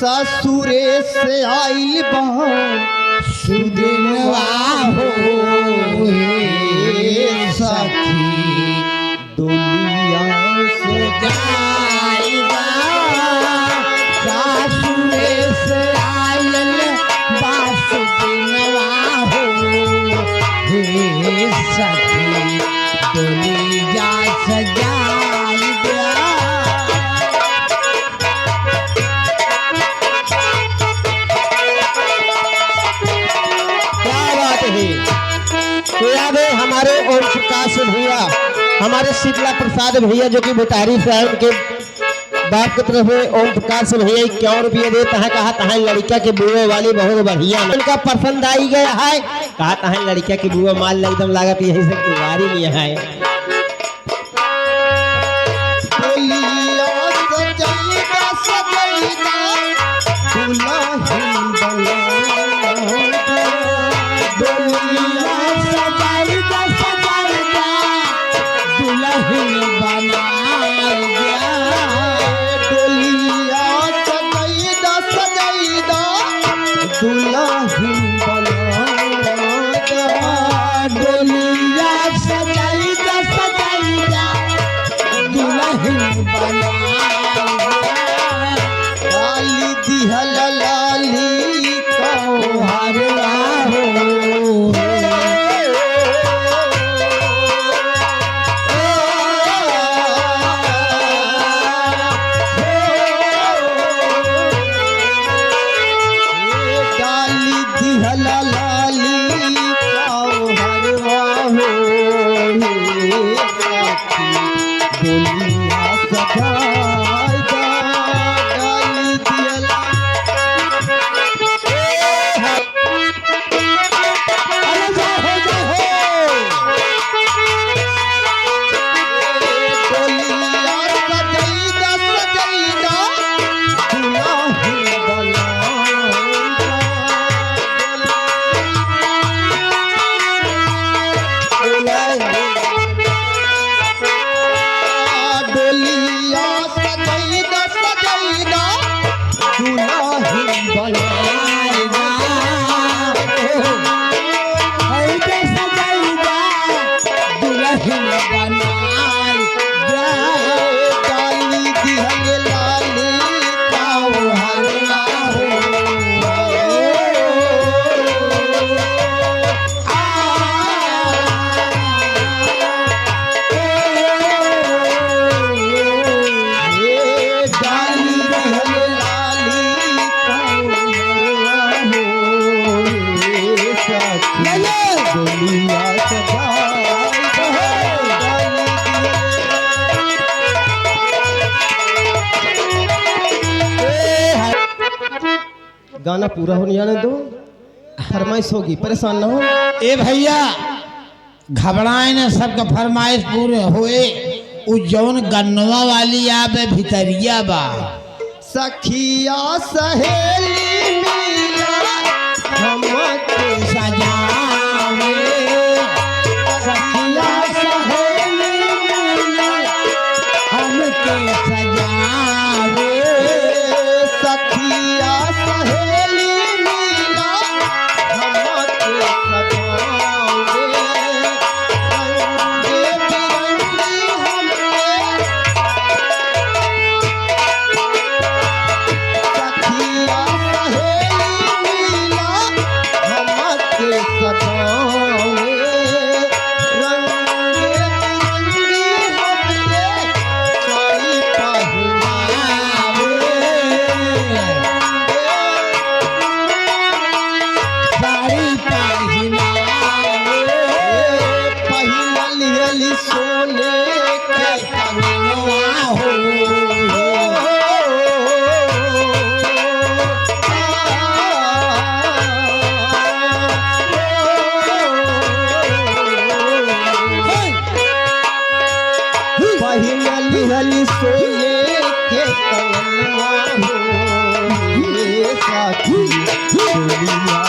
ससुरे से आइल बा सुदिनवा हो सखी दुनिया से जाइबा ससुरे से आइल बा सुदिनवा हो सखी दुनिया से जाइबा। याद है हमारे ओम प्रकाश भैया, हमारे शीतला प्रसाद भैया जो कि भुतारी साहब के बाप की तरफ है। ओम प्रकाश भैया 51 रुपये देता है। कहा था लड़का के बुआ वाली बहुत बढ़िया, उनका पसंद आई गया है। कहा था लड़का की बुआ माल एकदम लागत यही से कुवारी में है। गाना पूरा होने जाने दो, फरमाइश होगी, परेशान ना हो। ए भैया घबराए न, सबका फरमाइश पूरे हुए। जौन गन्नवा वाली आबे भितरिया बा सखिया सहेली मिला हमके सजावे, सखिया सहेली मिला हमके सजावे, सखिया सहेली मिला हमके सजावे, रंगे बिरंगी सखिया सहेली मिला हमके सजावे, रंगे बिरंगी साड़ी पहनावे, साड़ी पहिनावे, पहिनली सोने के कंगनवा हो, पहिनली सोने के कंगनवा हो, ये साथी दुनिया